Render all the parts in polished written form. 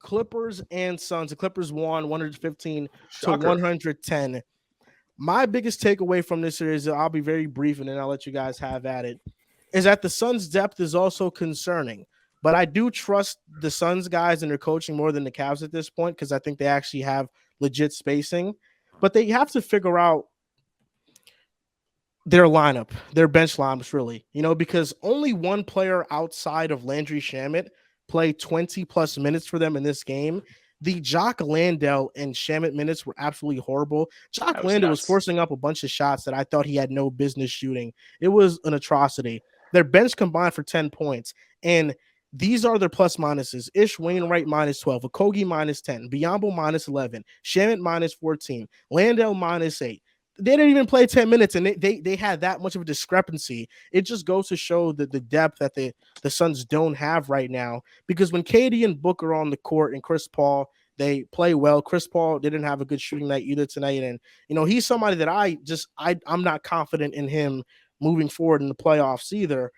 Clippers and Suns. The Clippers won 115 to Shocker. 110. My biggest takeaway from this series, I'll be very brief and then I'll let you guys have at it, is that the Suns' depth is also concerning. But I do trust the Suns guys and their coaching more than the Cavs at this point because I think they actually have legit spacing. But they have to figure out their lineup, their bench lineups, really, because only one player outside of Landry Shamet played 20 plus minutes for them in this game. The Jock Landale and Shamet minutes were absolutely horrible. Jock Landale was forcing up a bunch of shots that I thought he had no business shooting. It was an atrocity. Their bench combined for 10 points. And these are their plus minuses. Ish Wainwright minus 12, Okogie minus 10, Biyombo minus 11, Shamet minus 14, Landale minus 8. They didn't even play 10 minutes, and they had that much of a discrepancy. It just goes to show that the depth that the Suns don't have right now. Because when KD and Booker are on the court and Chris Paul, they play well. Chris Paul didn't have a good shooting night either tonight, and he's somebody that I'm not confident in him moving forward in the playoffs either.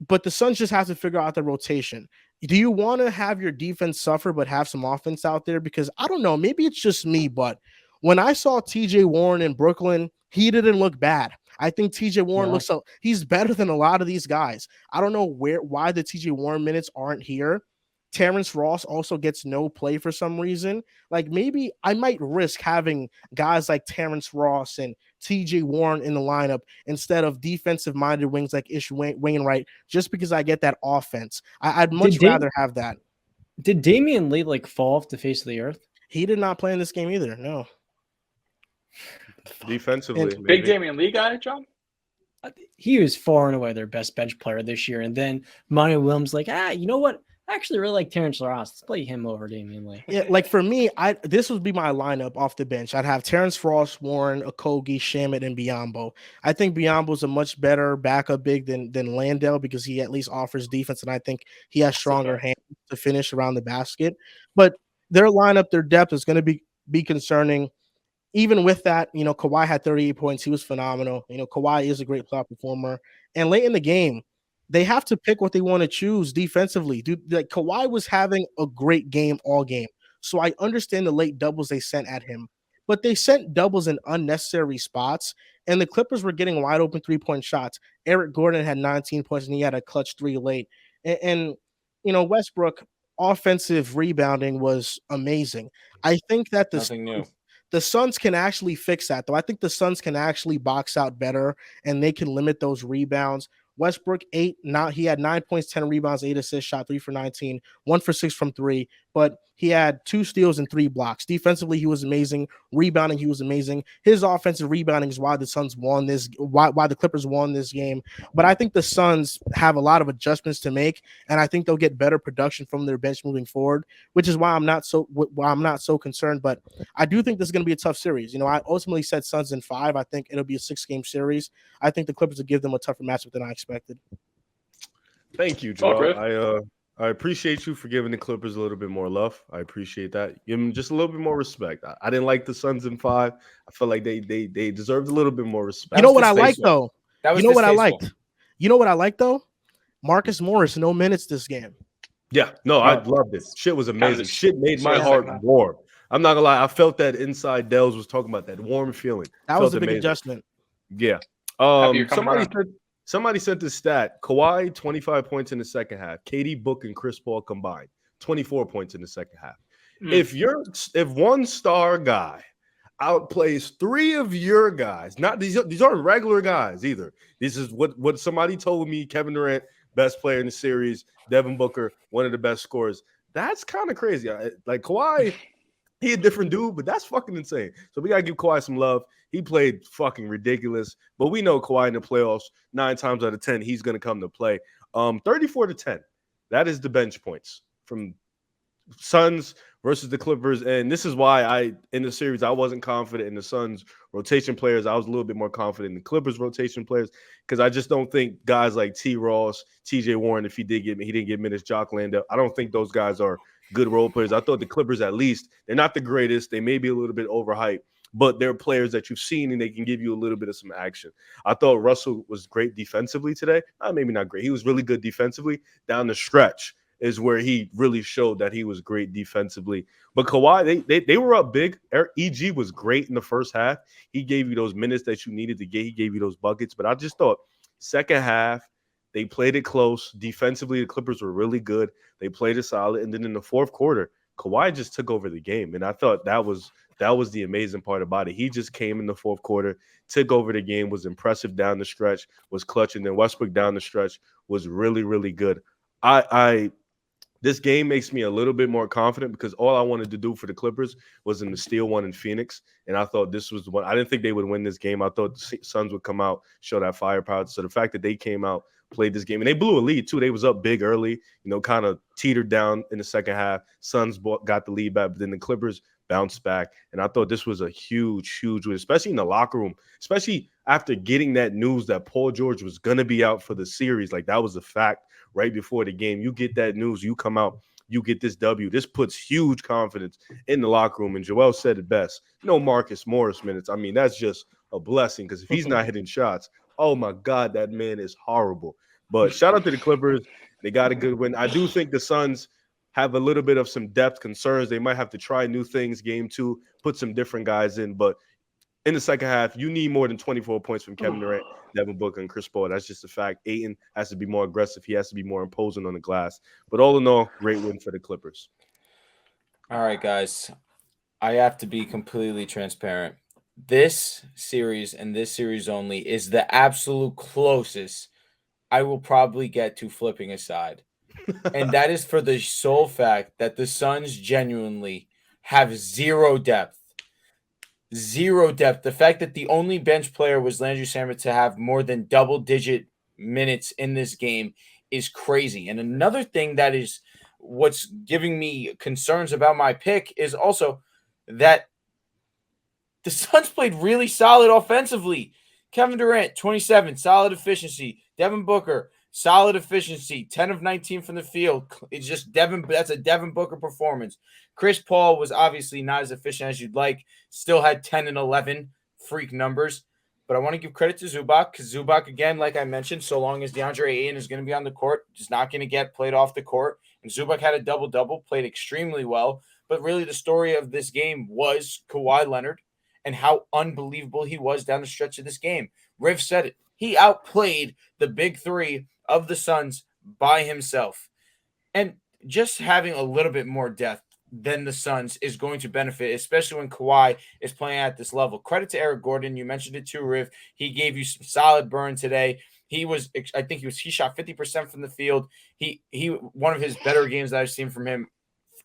But the Suns just have to figure out the rotation. Do you want to have your defense suffer but have some offense out there? Because I don't know, maybe it's just me, but when I saw TJ Warren in Brooklyn, he didn't look bad. I think TJ Warren he's better than a lot of these guys. I don't know why the TJ Warren minutes aren't here. Terrence Ross also gets no play for some reason. Like maybe I might risk having guys like Terrence Ross and TJ Warren in the lineup instead of defensive-minded wings like Ish Wainwright, just because I get that offense. I'd much rather have that. Did Damian Lee fall off the face of the earth? He did not play in this game either. No. Defensively, big Damian Lee guy, John. He was far and away their best bench player this year, and then Monty Williams you know what? I actually really like Terrence Ross. Let's play him over Damian Lee. Yeah, like for me, this would be my lineup off the bench. I'd have Terrence Ross, Warren, Okogie, Shamet, and Biyombo. I think Biyombo's a much better backup big than Landale because he at least offers defense, and I think he has stronger hands to finish around the basket. But their lineup, their depth is going to be concerning. Even with that, Kawhi had 38 points. He was phenomenal. Kawhi is a great playoff performer. And late in the game, they have to pick what they want to choose defensively. Dude, like Kawhi was having a great game all game. So I understand the late doubles they sent at him. But they sent doubles in unnecessary spots, and the Clippers were getting wide open three-point shots. Eric Gordon had 19 points, and he had a clutch three late. And Westbrook, offensive rebounding was amazing. I think that the Suns can actually fix that, though. I think the Suns can actually box out better, and they can limit those rebounds. Westbrook, he had 9 points, 10 rebounds, 8 assists, shot 3 for 19, 1 for 6 from 3, but he had 2 steals and 3 blocks. Defensively, he was amazing. Rebounding, he was amazing. His offensive rebounding is why the Suns won why the Clippers won this game. But I think the Suns have a lot of adjustments to make, and I think they'll get better production from their bench moving forward, which is why I'm not so concerned. But I do think this is going to be a tough series. I ultimately said Suns in 5. I think it'll be a 6-game series. I think the Clippers will give them a tougher matchup than I expected. Thank you, Joel. I appreciate you for giving the Clippers a little bit more love. I appreciate that. Give them just a little bit more respect. I didn't like the Suns in 5. I felt like they deserved a little bit more respect. You know what I like though? You know what I liked though? Marcus Morris, no minutes this game. Yeah, no, I loved it. Shit was amazing. Shit made my heart warm. I'm not gonna lie. I felt that inside Dehls was talking about that warm feeling. That was a big adjustment. Yeah. Somebody sent this stat. Kawhi, 25 points in the second half. KD, Book, and Chris Paul combined, 24 points in the second half. If one star guy outplays 3 of your guys, not these aren't regular guys either. This is what somebody told me. Kevin Durant, best player in the series. Devin Booker, one of the best scorers. That's kind of crazy. Like Kawhi, he a different dude, but that's fucking insane. So we gotta give Kawhi some love. He played fucking ridiculous, but we know Kawhi in the playoffs, 9 times out of 10, he's gonna come to play. 34-10. That is the bench points from Suns versus the Clippers. And this is why in the series, I wasn't confident in the Suns rotation players. I was a little bit more confident in the Clippers rotation players because I just don't think guys like T. Ross, TJ Warren, he didn't get minutes, Jock Landale. I don't think those guys are good role players. I thought the Clippers, at least, they're not the greatest. They may be a little bit overhyped, but they're players that you've seen and they can give you a little bit of some action. I thought Russell was great defensively today. Maybe not great. He was really good defensively down the stretch. is where he really showed that he was great defensively. But Kawhi, they were up big. EG was great in the first half. He gave you those minutes that you needed to get. He gave you those buckets. But I just thought second half, they played it close. Defensively, the Clippers were really good. They played it solid. And then in the fourth quarter, Kawhi just took over the game. And I thought that was the amazing part about it. He just came in the fourth quarter, took over the game, was impressive down the stretch, was clutch. And then Westbrook down the stretch was really, really good. This game makes me a little bit more confident because all I wanted to do for the Clippers was in the steal one in Phoenix. And I thought this was the one. I didn't think they would win this game. I thought the Suns would come out, show that firepower. So the fact that they came out, played this game, and they blew a lead too. They was up big early, kind of teetered down in the second half. Suns got the lead back, but then the Clippers bounced back. And I thought this was a huge, huge win, especially in the locker room, especially after getting that news that Paul George was going to be out for the series. Like, that was a fact right before the game. You get that news, you come out, you get this W. This puts huge confidence in the locker room. And Joel said it best. Marcus Morris minutes. I mean, that's just a blessing because if he's not hitting shots, oh my God, that man is horrible. But shout out to the Clippers. They got a good win. I do think the Suns have a little bit of some depth concerns. They might have to try new things game 2, put some different guys in. But in the second half, you need more than 24 points from Kevin Durant, Devin Booker, and Chris Paul. That's just a fact. Ayton has to be more aggressive. He has to be more imposing on the glass. But all in all, great win for the Clippers. All right, guys. I have to be completely transparent. This series and this series only is the absolute closest I will probably get to flipping a side. And that is for the sole fact that the Suns genuinely have zero depth. Zero depth. The fact that the only bench player was Landry Shamet to have more than double-digit minutes in this game is crazy. And another thing that is what's giving me concerns about my pick is also that the Suns played really solid offensively. Kevin Durant, 27, solid efficiency. Devin Booker, solid efficiency, 10 of 19 from the field. It's just that's a Devin Booker performance. Chris Paul was obviously not as efficient as you'd like. Still had 10 and 11 freak numbers. But I want to give credit to Zubac because Zubac, again, like I mentioned, so long as DeAndre Ayton is going to be on the court, is not going to get played off the court. And Zubac had a double-double, played extremely well. But really the story of this game was Kawhi Leonard and how unbelievable he was down the stretch of this game. Riv said it. He outplayed the big three of the Suns by himself. And just having a little bit more depth than the Suns is going to benefit, especially when Kawhi is playing at this level. Credit to Eric Gordon. You mentioned it too, Riv. He gave you some solid burn today. He shot 50% from the field. He one of his better games that I've seen from him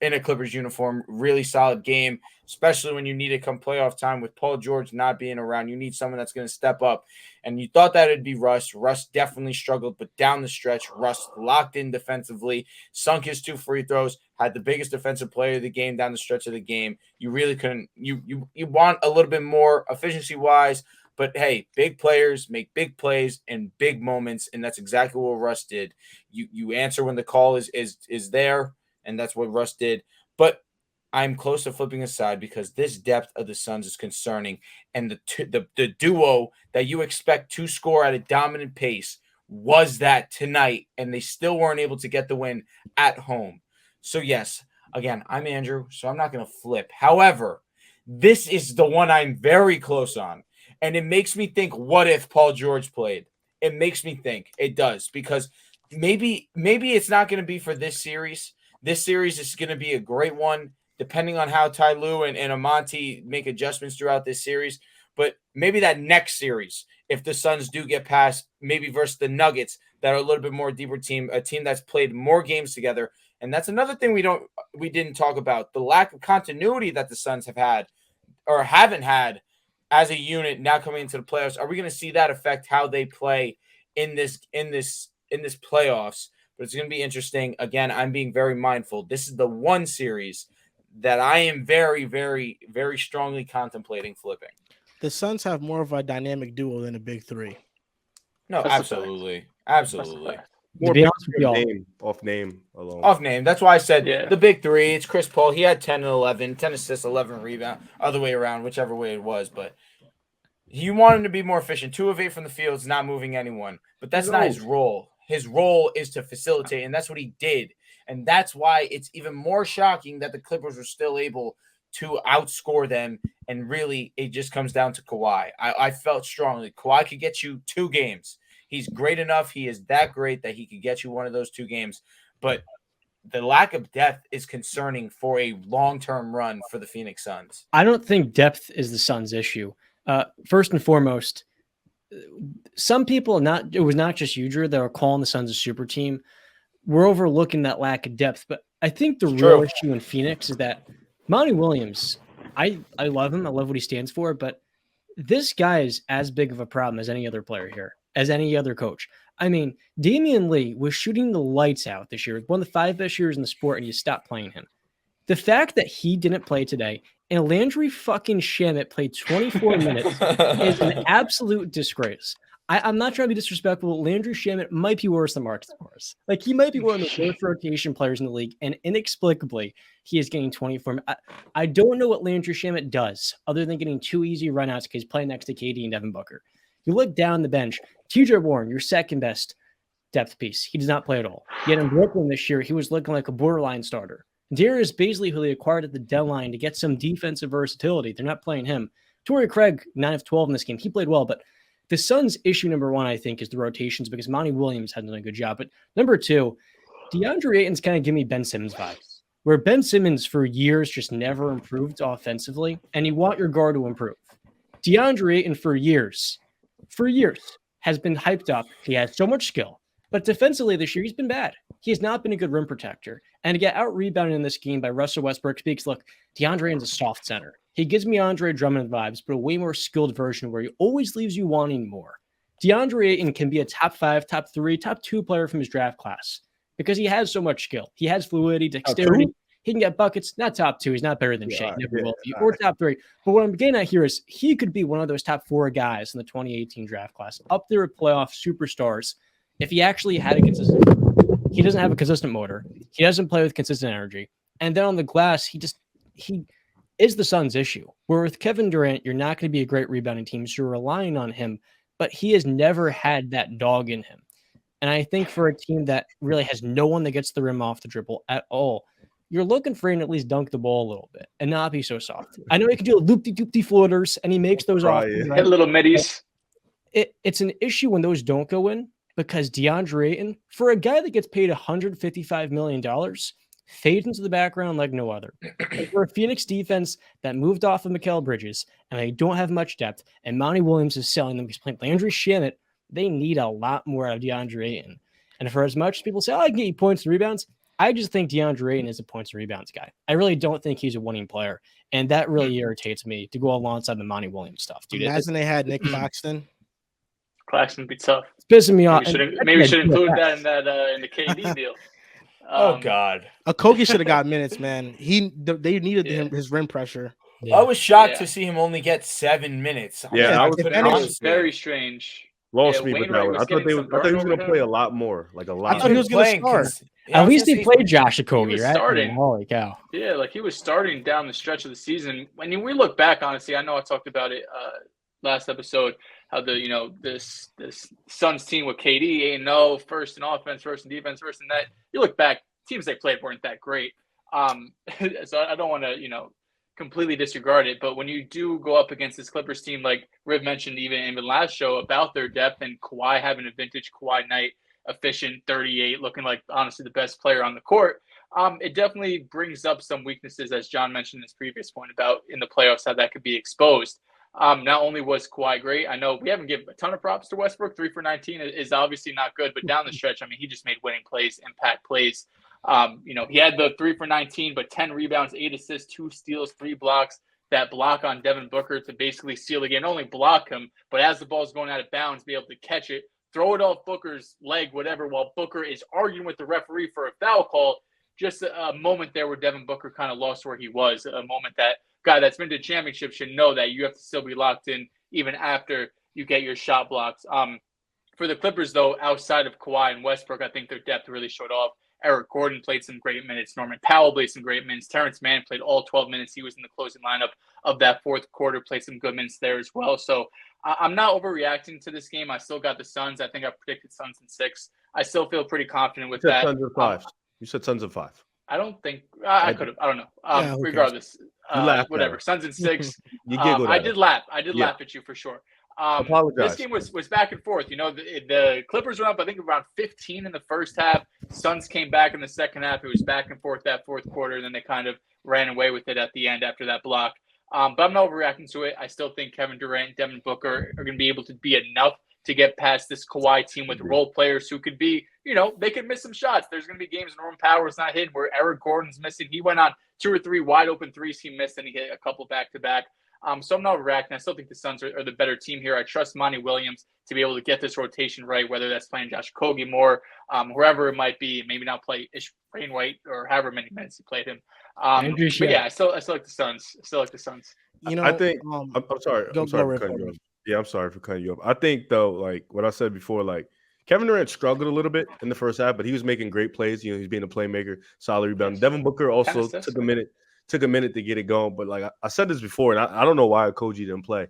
in a Clippers uniform. Really solid game, especially when you need to come playoff time with Paul George not being around. You need someone that's going to step up. And you thought that it'd be Russ. Russ definitely struggled, but down the stretch, Russ locked in defensively, sunk his 2 free throws, had the biggest defensive player of the game down the stretch of the game. You really couldn't. You want a little bit more efficiency-wise, but hey, big players make big plays in big moments, and that's exactly what Russ did. You answer when the call is there, and that's what Russ did. But I'm close to flipping aside because this depth of the Suns is concerning, and the duo that you expect to score at a dominant pace was that tonight, and they still weren't able to get the win at home. So yes, again, I'm Andrew, so I'm not going to flip. However, this is the one I'm very close on, and it makes me think, what if Paul George played? It makes me think. It does, because maybe it's not going to be for this series. This series is going to be a great one, depending on how Ty Lue and Monty make adjustments throughout this series. But maybe that next series, if the Suns do get past, maybe versus the Nuggets, that are a little bit more deeper team, a team that's played more games together. And that's another thing we didn't talk about, the lack of continuity that the Suns have had or haven't had as a unit now coming into the playoffs. Are we going to see that affect how they play in this playoffs? But it's going to be interesting. Again, I'm being very mindful. This is the one series that I am very, very, very strongly contemplating flipping. The Suns have more of a dynamic duo than a big three. No, absolutely. Absolutely. More To be honest with y'all, off name alone. Off name. That's why I said the big three. It's Chris Paul. He had 10 and 11, 10 assists, 11 rebounds, other way around, whichever way it was. But you want him to be more efficient. 2 of 8 from the field is not moving anyone. But that's not his role. His role is to facilitate, and that's what he did. And that's why it's even more shocking that the Clippers were still able to outscore them. And really, it just comes down to Kawhi. I felt strongly Kawhi could get you 2 games. He's great enough. He is that great that he could get you one of those 2 games. But the lack of depth is concerning for a long-term run for the Phoenix Suns. I don't think depth is the Suns' issue. First and foremost, some people, it was not just you, Drew, that were calling the Suns a super team. We're overlooking that lack of depth. But I think the real issue in Phoenix is that Monty Williams, I love him. I love what he stands for. But this guy is as big of a problem as any other player here, as any other coach. I mean, Damian Lee was shooting the lights out this year. One of the 5 best years in the sport, and you stopped playing him. The fact that he didn't play today and Landry fucking Shamet played 24 minutes is an absolute disgrace. I'm not trying to be disrespectful. Landry Shamet might be worse than Marcus Morris. Like, he might be one of the worst rotation players in the league, and inexplicably, he is getting 24 minutes. I don't know what Landry Shamet does other than getting 2 easy runouts because he's playing next to KD and Devin Booker. You look down the bench, TJ Warren, your second best depth piece. He does not play at all. Yet in Brooklyn this year, he was looking like a borderline starter. Darius Bazley, who they acquired at the deadline to get some defensive versatility, they're not playing him. Torrey Craig, 9 of 12 in this game. He played well, but the Suns' issue number 1, I think, is the rotations because Monty Williams hasn't done a good job. But number 2, DeAndre Ayton's kind of give me Ben Simmons vibes, where Ben Simmons for years just never improved offensively, and you want your guard to improve. DeAndre Ayton for years has been hyped up. He has so much skill, but defensively this year, he's been bad. He has not been a good rim protector. And to get out-rebounded in this game by Russell Westbrook speaks, look, DeAndre Ayton's a soft center. He gives me Andre Drummond vibes, but a way more skilled version where he always leaves you wanting more. DeAndre Ayton can be a top 5, top 3, top 2 player from his draft class because he has so much skill. He has fluidity, dexterity. He can get buckets. Not top 2. He's not better than Shea. Never will be. Or top 3. But what I'm getting at here is he could be one of those top 4 guys in the 2018 draft class, up there with playoff superstars if he actually had a consistent. He doesn't have a consistent motor. He doesn't play with consistent energy. And then on the glass, he is the Suns' issue. Where with Kevin Durant, you're not going to be a great rebounding team, so you're relying on him, but he has never had that dog in him. And I think for a team that really has no one that gets the rim off the dribble at all, you're looking for him to at least dunk the ball a little bit and not be so soft. I know he can do loop-de-doop-de floaters, and he makes those off. Hit little middies. It's an issue when those don't go in, because DeAndre Ayton, for a guy that gets paid $155 million, fades into the background like no other. And for a Phoenix defense that moved off of Mikal Bridges, and they don't have much depth, and Monty Williams is selling them, he's playing Landry Shamet, they need a lot more out of DeAndre Ayton. And for as much as people say, I can get you points and rebounds, I just think DeAndre Ayton is a points and rebounds guy. I really don't think he's a winning player, and that really irritates me to go alongside the Monty Williams stuff. Dude, imagine they had Nick Claxton. Claxton would be tough. It's pissing me off. Maybe we should include that in the KD deal. Oh God, Okogie should have got minutes, man. They needed his rim pressure. Yeah. I was shocked to see him only get 7 minutes. That was very strange. Lost me with that one. I thought he was going to play a lot more, like a lot. I thought he was going to start. At least he played Josh Okogie, right? Starting. Holy cow! Yeah, like he was starting down the stretch of the season. When we look back, honestly, I know I talked about it last episode. How this Suns team with KD 8-0, first in offense, first in defense, first in net. You look back, teams they played weren't that great. So I don't want to completely disregard it, but when you do go up against this Clippers team, like Riv mentioned even in the last show about their depth and Kawhi having a vintage Kawhi night, efficient 38, looking like honestly the best player on the court. It definitely brings up some weaknesses, as John mentioned in his previous point about in the playoffs how that could be exposed. Not only was Kawhi great, I know we haven't given a ton of props to Westbrook. 3 for 19 is obviously not good, but down the stretch, I mean, he just made winning plays, impact plays. He had the 3 for 19, but 10 rebounds, 8 assists, 2 steals, 3 blocks. That block on Devin Booker to basically seal the game, not only block him, but as the ball's going out of bounds, be able to catch it, throw it off Booker's leg, whatever, while Booker is arguing with the referee for a foul call. Just a moment there where Devin Booker kind of lost where he was, a moment that guy that's been to championship should know that you have to still be locked in even after you get your shot blocks. For the Clippers, though, outside of Kawhi and Westbrook, I think their depth really showed off. Eric Gordon played some great minutes. Norman Powell played some great minutes. Terrence Mann played all 12 minutes. He was in the closing lineup of that fourth quarter, played some good minutes there as well. So I'm not overreacting to this game. I still got the Suns. I think I predicted Suns in 6. I still feel pretty confident with that. Suns in 5. You said Suns in 5. I don't think I could have. I don't know. Yeah, who Regardless, laughed at whatever. her. Suns in 6. You giggled I at did her. laugh. I did Yeah. laugh at you for sure. Apologize. This game was back and forth. You know, the Clippers went up, I think, around 15 in the first half. Suns came back in the second half. It was back and forth that fourth quarter, and then they kind of ran away with it at the end after that block. But I'm not overreacting to it. I still think Kevin Durant and Devin Booker are going to be able to be enough to get past this Kawhi team with role players who could be, you know, they could miss some shots. There's going to be games Norman Powell's not hitting, where Eric Gordon's missing. He went on 2 or 3 wide open threes he missed, and he hit a couple back-to-back. So I'm not overreacting. I still think the Suns are the better team here. I trust Monty Williams to be able to get this rotation right, whether that's playing Josh Okogie more, whoever it might be, maybe not play Ish Wainwright or however many minutes he played him. But yeah, I still like the Suns. I still like the Suns. You know, I think I'm sorry. I'm sorry for cutting you off. Yeah, I'm sorry for cutting you off. I think though, like what I said before, like Kevin Durant struggled a little bit in the first half, but he was making great plays. You know, he's being a playmaker, solid rebound. Devin Booker also took a minute to get it going. But like I said this before, and I don't know why Okogie didn't play.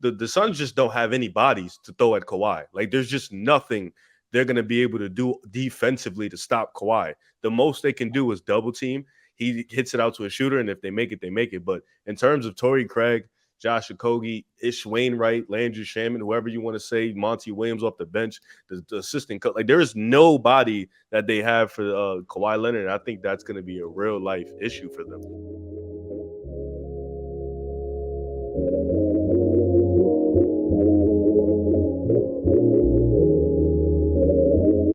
The Suns just don't have any bodies to throw at Kawhi. Like there's just nothing they're going to be able to do defensively to stop Kawhi. The most they can do is double team. He hits it out to a shooter, and if they make it, they make it. But in terms of Torrey Craig, Josh Okogie, Ish Wainwright, Landry Shaman, whoever you want to say, Monty Williams off the bench, the assistant coach, like there is nobody that they have for Kawhi Leonard. And I think that's going to be a real life issue for them.